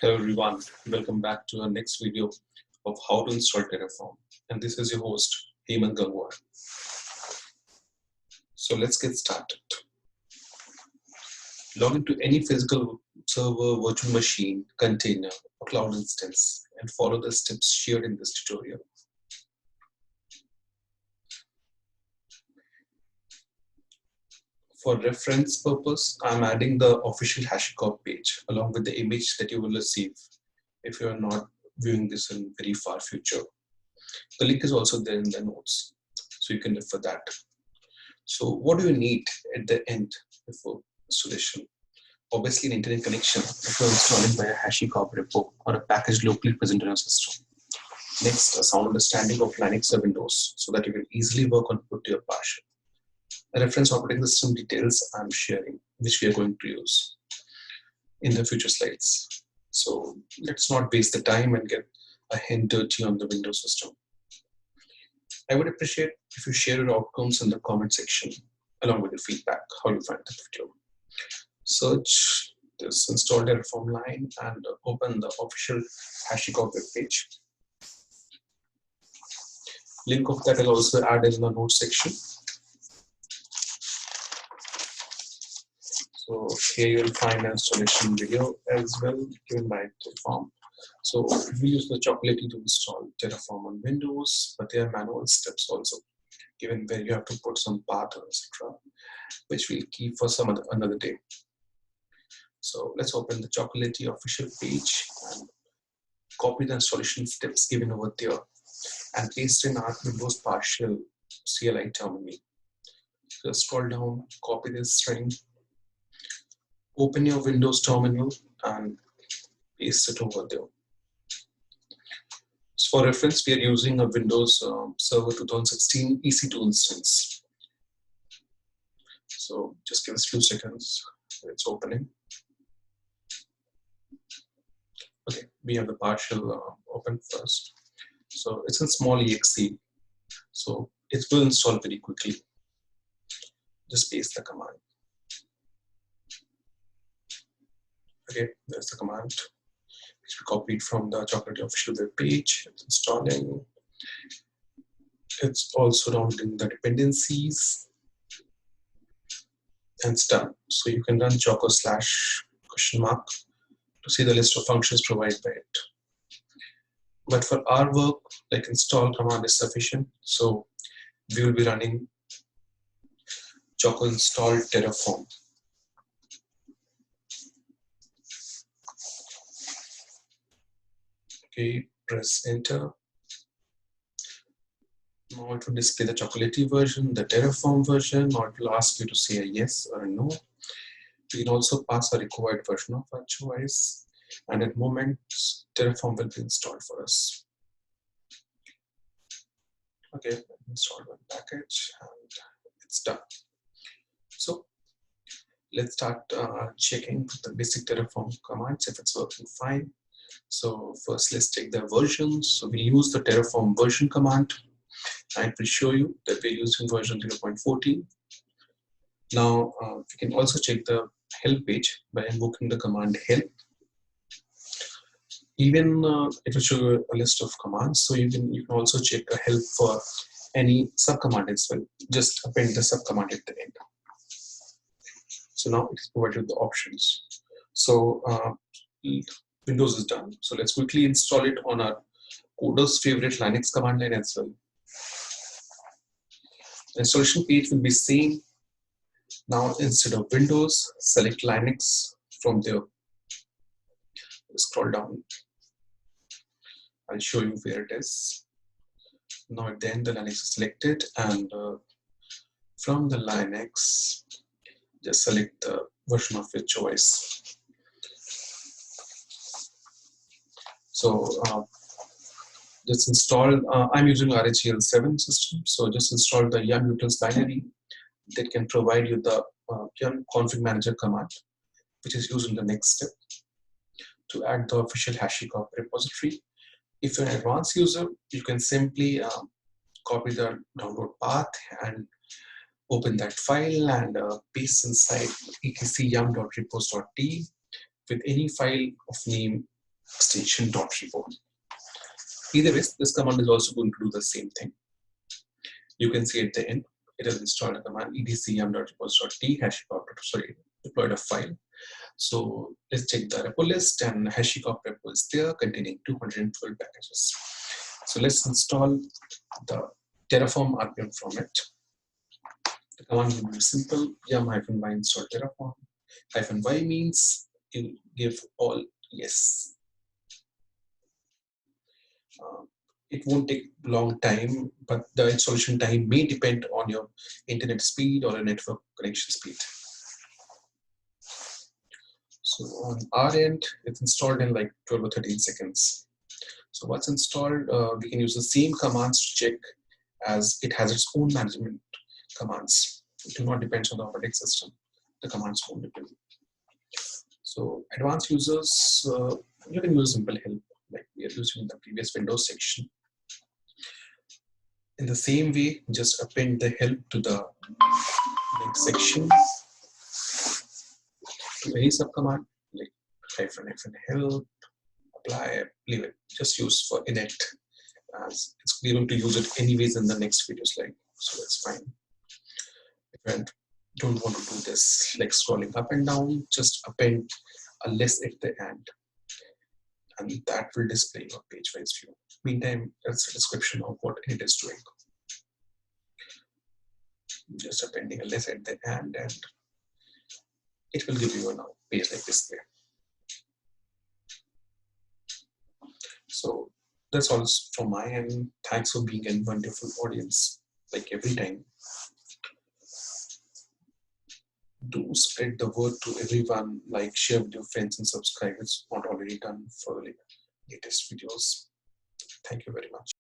Hello everyone, welcome back to our next video of how to install Terraform. And this is your host, Hemant Gangwar. So let's get started. Log into any physical server, virtual machine, container, or cloud instance and follow the steps shared in this tutorial. For reference purpose, I'm adding the official HashiCorp page along with the image that you will receive if you are not viewing this in very far future. The link is also there in the notes, so you can refer that. So what do you need at the end before installation? Obviously an internet connection if you're installing by a HashiCorp repo or a package locally present in your system. Next, a sound understanding of Linux or Windows so that you can easily work on putty or PowerShell. The reference operating system details I'm sharing, which we are going to use in the future slides. So let's not waste the time and get a hand dirty on the Windows system. I would appreciate if you share your outcomes in the comment section along with your feedback, how you find the video. Search this install Terraform line and open the official HashiCorp web page. Link of that I'll also add in the notes section. So here you'll find an installation video as well given by Terraform. So we use the Chocolaty to install Terraform on Windows, but there are manual steps also given where you have to put some path etc., which we'll keep for some another day. So let's open the Chocolaty official page and copy the installation steps given over there and paste in our Windows PowerShell CLI terminal. So scroll down, copy this string, open your Windows terminal and paste it over there. So for reference, we are using a Windows Server 2016 EC2 instance. So just give us a few seconds. It's opening. Okay, we have the PowerShell open first. So it's a small exe. So it will install very quickly. Just paste the command. Okay, there's the command, which we copied from the Chocolaty official web page. It's installing. It's also downloading the dependencies. And it's done. So you can run choco / to see the list of functions provided by it. But for our work, like install command is sufficient. So we will be running choco install Terraform. Okay, press enter. Now it will display the Chocolaty version, the Terraform version, or it will ask you to say a yes or a no. We can also pass a required version of our choice, and at the moment, Terraform will be installed for us. Okay, installed one package, and it's done. So let's start checking the basic Terraform commands if it's working fine. So first, let's take the versions. So we use the Terraform version command. I will show you that we're using version 0.14. Now we can also check the help page by invoking the command help. Even it will show you a list of commands, so you can also check a help for any subcommand as well. Just append the subcommand at the end. So now it is provided with the options. So Windows is done. So let's quickly install it on our coder's favorite Linux command line as well. The installation page will be same. Now instead of Windows, select Linux from there. Scroll down. I'll show you where it is. Now at the end, the Linux is selected, and from the Linux, just select the version of your choice. So just install, I'm using RHEL7 system, so just install the yum-utils binary that can provide you the yum config manager command, which is used in the next step to add the official HashiCorp repository. If you're an advanced user, you can simply copy the download path and open that file and paste inside etc yum.repos.t with any file of name extension.repo. Either way, this command is also going to do the same thing. You can see at the end, it has installed a command etc yum.repos.t deployed a file. So let's check the repo list, and HashiCorp repo is there containing 212 packages. So let's install the Terraform RPM from it. The command will be simple: yum-y install Terraform. -y means you give all yes. It won't take long time, but the installation time may depend on your internet speed or a network connection speed. So on our end, it's installed in like 12 or 13 seconds. So once installed, we can use the same commands to check, as it has its own management commands. It do not depend on the operating system. The commands won't depend. So advanced users, you can use simple help like we are using in the previous Windows section. In the same way, just append the help to the next section to any subcommand like -help, apply, leave it. Just use for init, as we're going to use it anyways in the next video slide, so that's fine. If you don't want to do this like scrolling up and down, just append a less at the end, and that will display your page-wise view. Meantime, that's a description of what it is doing. Just appending a less at the end, and it will give you a page like this way. So that's all from my end. Thanks for being a wonderful audience, like every time. Do spread the word to everyone, like share with your friends and subscribe. It's not already done for like latest videos. Thank you very much.